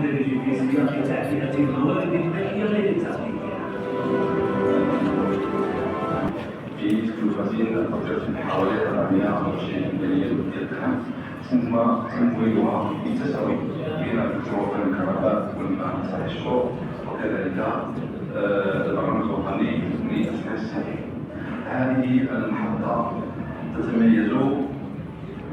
المندرج في سياق تعزئة الموارد المائية غير التقليدية. في تكلفة تقدر حوالي 420 مليون درهم، ثم تمويلها بالتساوي بين توفر الكهرباء والماء لصالح الشرب، وكذلك البرنامج الوطني لتسمية السفن. هذه المحطة تتميز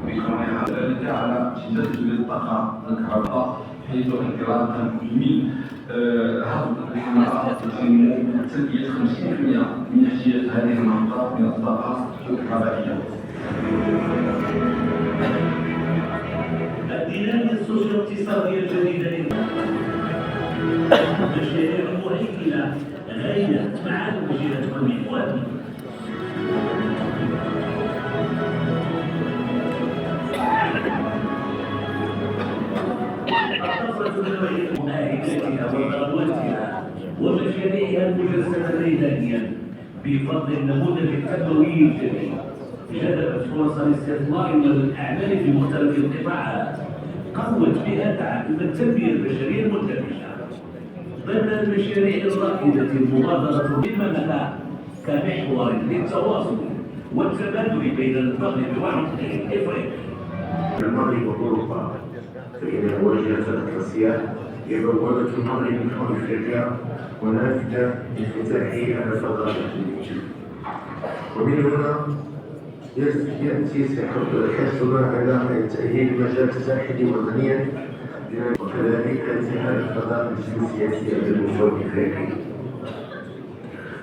بكونها دالة على شدة توليد الطاقة الكهرباء، حيث انطلاقا من هذه الحملة تتم تلبية 50% من احتياج هذه المحطة من الطاقة الكهربائية. الدينامية السوسيو-اقتصادية الجديدة مشاريع مهيمنة غاية مع وجهتكم إخواني. مؤهلاتها وثروتها ومشاريعها المجسدة ميدانيا بفضل النموذج التنموي الجديد جذبت فرص الاستثمار والاعمال في مختلف القطاعات، قوت بها التنميه البشريه المندمجه ضمن المشاريع الرائده المبادره بالمناخ كمحور للتواصل والتبادل بين المغرب وعمان افريقيا. المغرب واوروبا فإن الواجهة الأطلسية هي بوابة المغرب نحو أفريقيا ونافذة لانفتاحه على فضاء الخليج. ومن هنا يأتي حرصنا على تأهيل مجال الساحل وطنيا وكذلك انتهاء الفضاء السياسي على المستوى الإفريقي.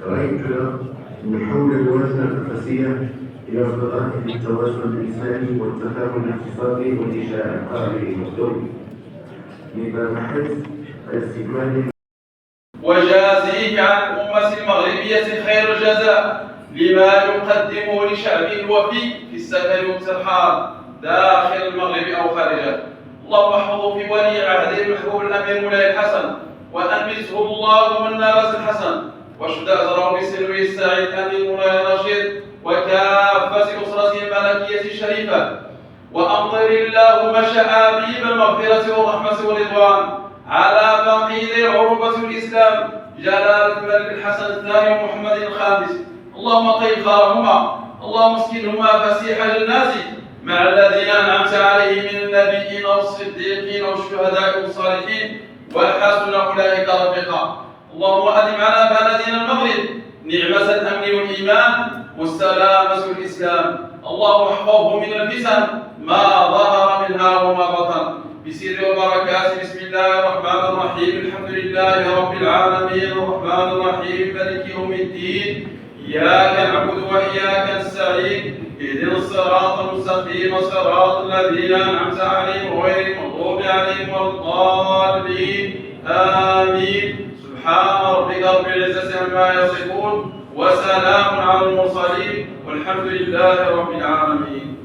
رأيتنا نحول الواجهة الأطلسية إلى فضاء للتواصل الإنساني والتفاهم الاقتصادي والإنشاء القابل والدولي. لذا نحرص على استكمال وجازيه عن الأمة المغربية خير الجزاء لما يقدمه لشعبه الوفي في السفر والترحال داخل المغرب أو خارجه. اللهم احفظه في ولي عهده المحبوب الأمير مولاي الحسن، وأنبته الله من نابس الحسن، واشد أجره بسلوه السعيد أمير مولاي رشيد وكافة أسرته الملكية الشريفة. وأمطر اللهم شعابيب المغفرة والرحمة والرضوان على فقيد العروبة والإسلام جلالة الملك الحسن الثاني ومحمد الخامس. اللهم طيب ثارهما، اللهم اسكنهما فسيح جناتك مع الذين أنعمت عليهم من النبيين والصديقين والشهداء والصالحين وحسن أولئك رفيقا. اللهم أدم على بلدنا المغرب نعمة الأمن والإيمان والسلامة والإسلام. اللهم احفظه من الفتن ما ظهر منها وما بطن، بسر وبركات بسم الله الرحمن الرحيم. الحمد لله رب العالمين الرحمن الرحيم مالك يوم الدين، إياك نعبد وإياك نستعين، اهدنا الصراط المستقيم صراط الذين أنعمت عليهم غير المغضوب عليهم ولا الضالين آمين. سبحان ربك رب العزة عما يصفون وسلام على المرسلين والحمد لله رب العالمين.